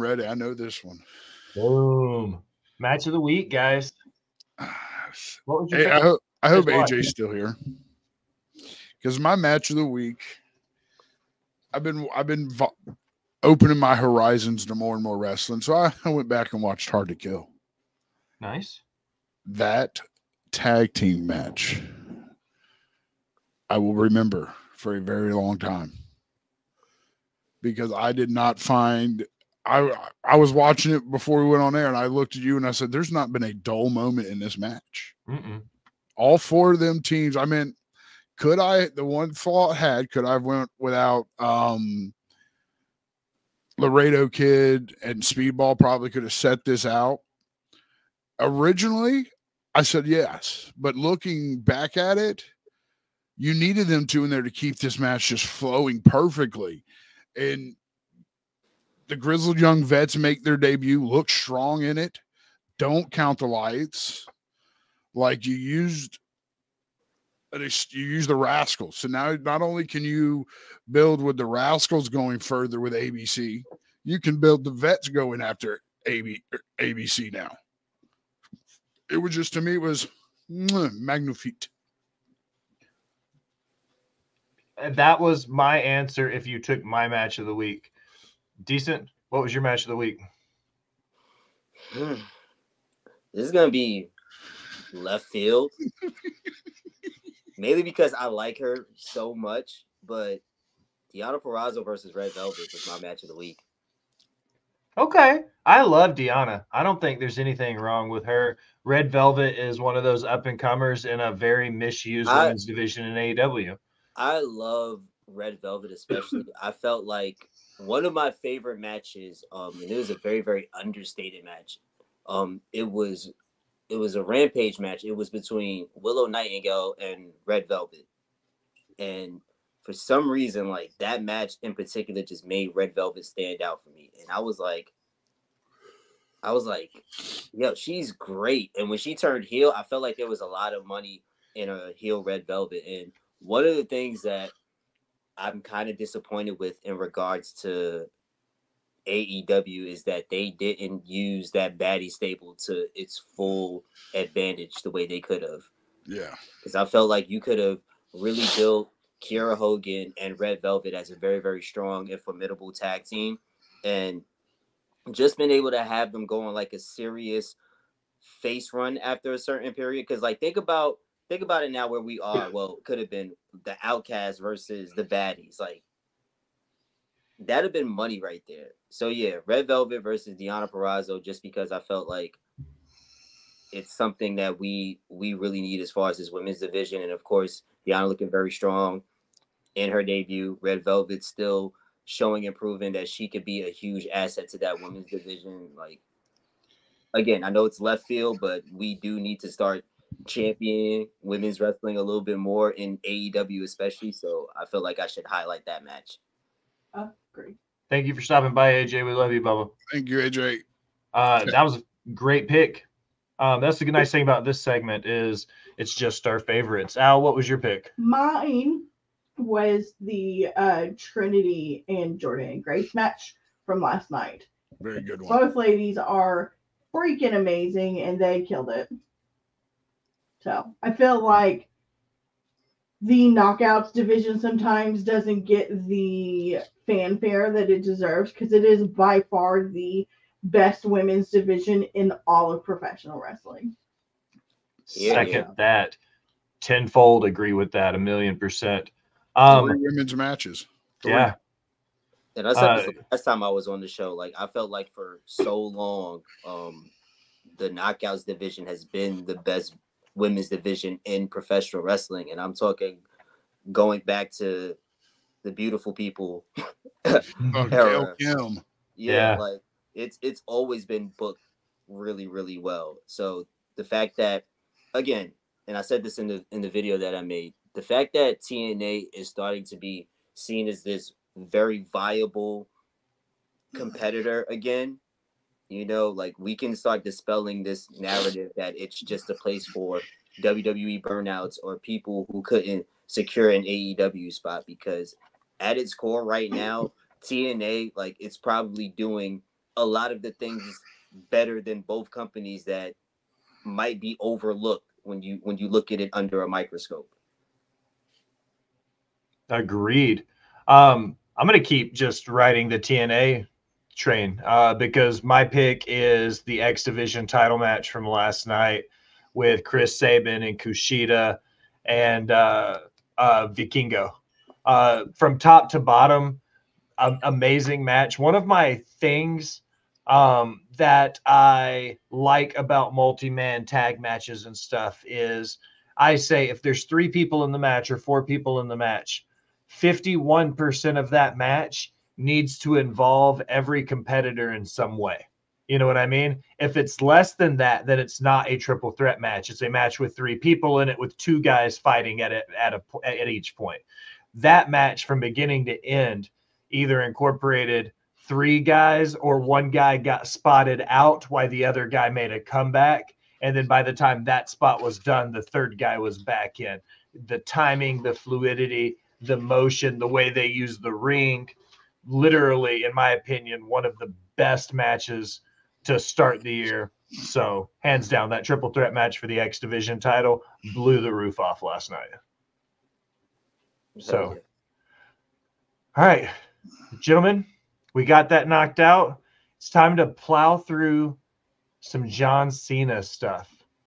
ready. I know this one. Boom. Match of the week, guys. What was your Hey, pick? I hope Guess what? AJ's still here because my match of the week. I've been opening my horizons to more and more wrestling, so I went back and watched Hard to Kill. Nice. That tag team match, I will remember for a very long time because I did not find. I was watching it before we went on air, and I looked at you and I said, "There's not been a dull moment in this match." Mm-mm. All four of them teams. I mean, could I? The one flaw it had, could I have went without Laredo Kid and Speedball? Probably could have set this out. Originally, I said yes, but looking back at it, you needed them two in there to keep this match just flowing perfectly. And the Grizzled Young Vets make their debut, look strong in it. Don't count the lights. Like you used the Rascals. So now not only can you build with the Rascals going further with ABC, you can build the Vets going after ABC now. It was just, to me, it was magnifique. That was my answer if you took my match of the week. Decent. What was your match of the week? This is going to be left field. Mainly because I like her so much, but Deonna Purrazzo versus Red Velvet was my match of the week. Okay. I love Deonna. I don't think there's anything wrong with her. Red Velvet is one of those up-and-comers in a very misused women's division in AEW. I love Red Velvet especially. I felt like one of my favorite matches, and it was a very, very understated match. It was a Rampage match. It was between Willow Nightingale and Red Velvet. And for some reason, like that match in particular just made Red Velvet stand out for me. And I was like, yo, she's great. And when she turned heel, I felt like there was a lot of money in a heel Red Velvet. And one of the things that I'm kind of disappointed with in regards to AEW is that they didn't use that baddie stable to its full advantage the way they could have. Yeah. Because I felt like you could have really built Kiera Hogan and Red Velvet as a very, very strong and formidable tag team. And just been able to have them go on like a serious face run after a certain period. Because like think about it now where we are. Well, it could have been the Outcast versus the Baddies. Like that'd have been money right there. So yeah, Red Velvet versus Deonna Purrazzo, just because I felt like it's something that we really need as far as this women's division. And of course, Deonna looking very strong in her debut. Red Velvet still showing and proving that she could be a huge asset to that women's division. Like, again, I know it's left field, but we do need to start championing women's wrestling a little bit more in AEW especially. So I feel like I should highlight that match. Great. Thank you for stopping by, AJ. We love you, Bubba. Thank you, AJ. That was a great pick. That's the nice thing about this segment is it's just our favorites. Al, what was your pick? Mine was the Trinity and Jordan and Grace match from last night. Very good one. Both ladies are freaking amazing, and they killed it. So I feel like the knockouts division sometimes doesn't get the fanfare that it deserves because it is by far the best women's division in all of professional wrestling. Second that. Tenfold agree with that, 1,000,000%. 3 women's matches. 3. Yeah. And I said this last time I was on the show. Like I felt like for so long, the knockouts division has been the best women's division in professional wrestling. And I'm talking going back to the beautiful people Gail Kim. Yeah, like it's always been booked really, really well. So the fact that, again, and I said this in the video that I made, the fact that TNA is starting to be seen as this very viable competitor again, you know, like we can start dispelling this narrative that it's just a place for WWE burnouts or people who couldn't secure an AEW spot, because at its core right now, TNA, like it's probably doing a lot of the things better than both companies that might be overlooked when you look at it under a microscope. Agreed. I'm going to keep just riding the TNA train because my pick is the X Division title match from last night with Chris Sabin and Kushida and Vikingo. From top to bottom, amazing match. One of my things that I like about multi-man tag matches and stuff is I say if there's 3 people in the match or 4 people in the match, 51% of that match needs to involve every competitor in some way. You know what I mean? If it's less than that, then it's not a triple threat match. It's a match with 3 people in it with 2 guys fighting at each point. That match from beginning to end either incorporated 3 guys or 1 guy got spotted out while the other guy made a comeback. And then by the time that spot was done, the 3rd guy was back in. The timing, the fluidity, the motion, the way they use the ring, literally, in my opinion, one of the best matches to start the year. So hands down, that triple threat match for the X Division title blew the roof off last night. So, all right, gentlemen, we got that knocked out. It's time to plow through some John Cena stuff.